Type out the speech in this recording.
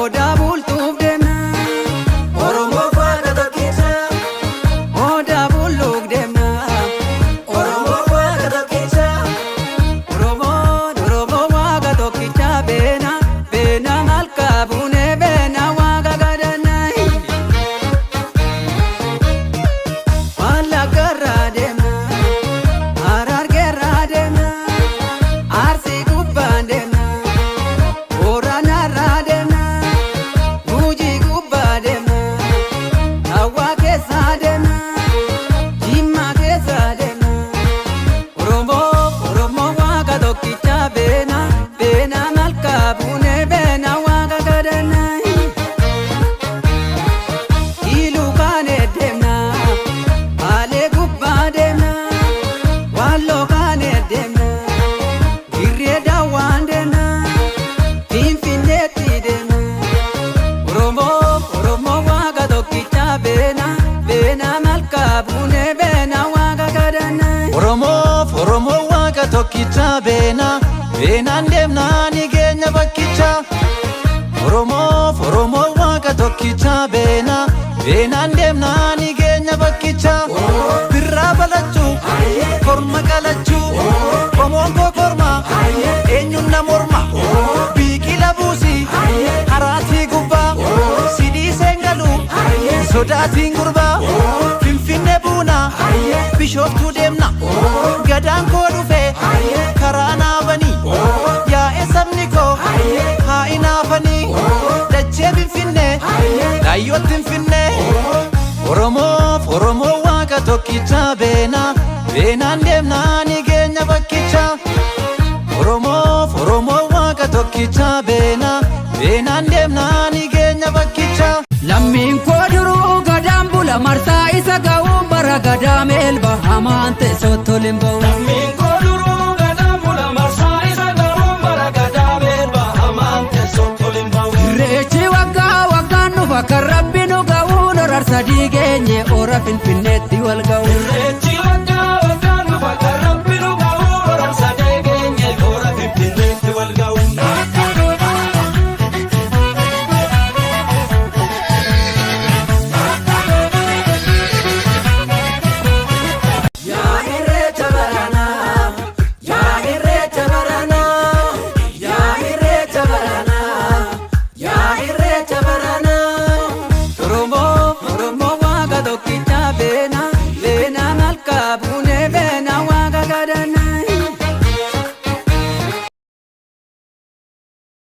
odaa bultuuf deemna. Oromoo waaqa tokkicha. Odaa bulluuf deemna. Oromoo waaqa tokkicha. Oromoo waaqa tokkicha beena beena malkaa buunee beena waaqa gadannaa. Wallaggarraa deemna. Harargeerraa deemna. Arsii gubbaan deemna. Booranarraa deemna. Gujii gubbaa deemna. Hawaa keessaa deemna. Jimmaa keessaa deemna. Oromoo waaqa tokkicha beena beena malkaa buunee beena waaqa gadannaa. Iluu kaanee deemna. Baalee gubbaa deemna. Walloo kaanee deemna. Dirree daawwaan deemna. Finfinneetti deemna. Oromoo waaqa tokkicha beena beena malkaa buunee beena waaqa gadannaa. Oromoo waaqa tokkicha beena beenaan deemnaa ni geenya bakkicha. Oromoo waaqa tokkicha beena beenaan deemnaa ni geenya bakkicha. Birraa balachuu korma qalachuu qomoon koo korma eenyuun na morma biqila buusii haraatii gubbaa sidii seengaluu sodaatiin gurbaa finfinnee buuna bishooftuu deemna gadaan koo dhufee karaa naafanii yaa'e sabni koo haa inaafanii dachee finfinnee dhaayyootti finfinnee. Oromoo waaqa tokkicha beena beenaan deemnaa ni geenya bakkicha. Oromoo waaqa tokkicha beena beenaan deemnaa ni geenya bakkicha. Lammiin koo duruu gadaan bula marsaa isa ga'uun bara gadaa meelba hamaan teessoo toliin ba'u. Lammiin koo duruu gadaan bula marsaa isa ga'uun bara gadaa meelba hamaan teessoo toliin ba'u. Irreechi waggaan dhufa kan rabbi nu ga'uun horar sadii geenye ora finfinneetti wal ga'u.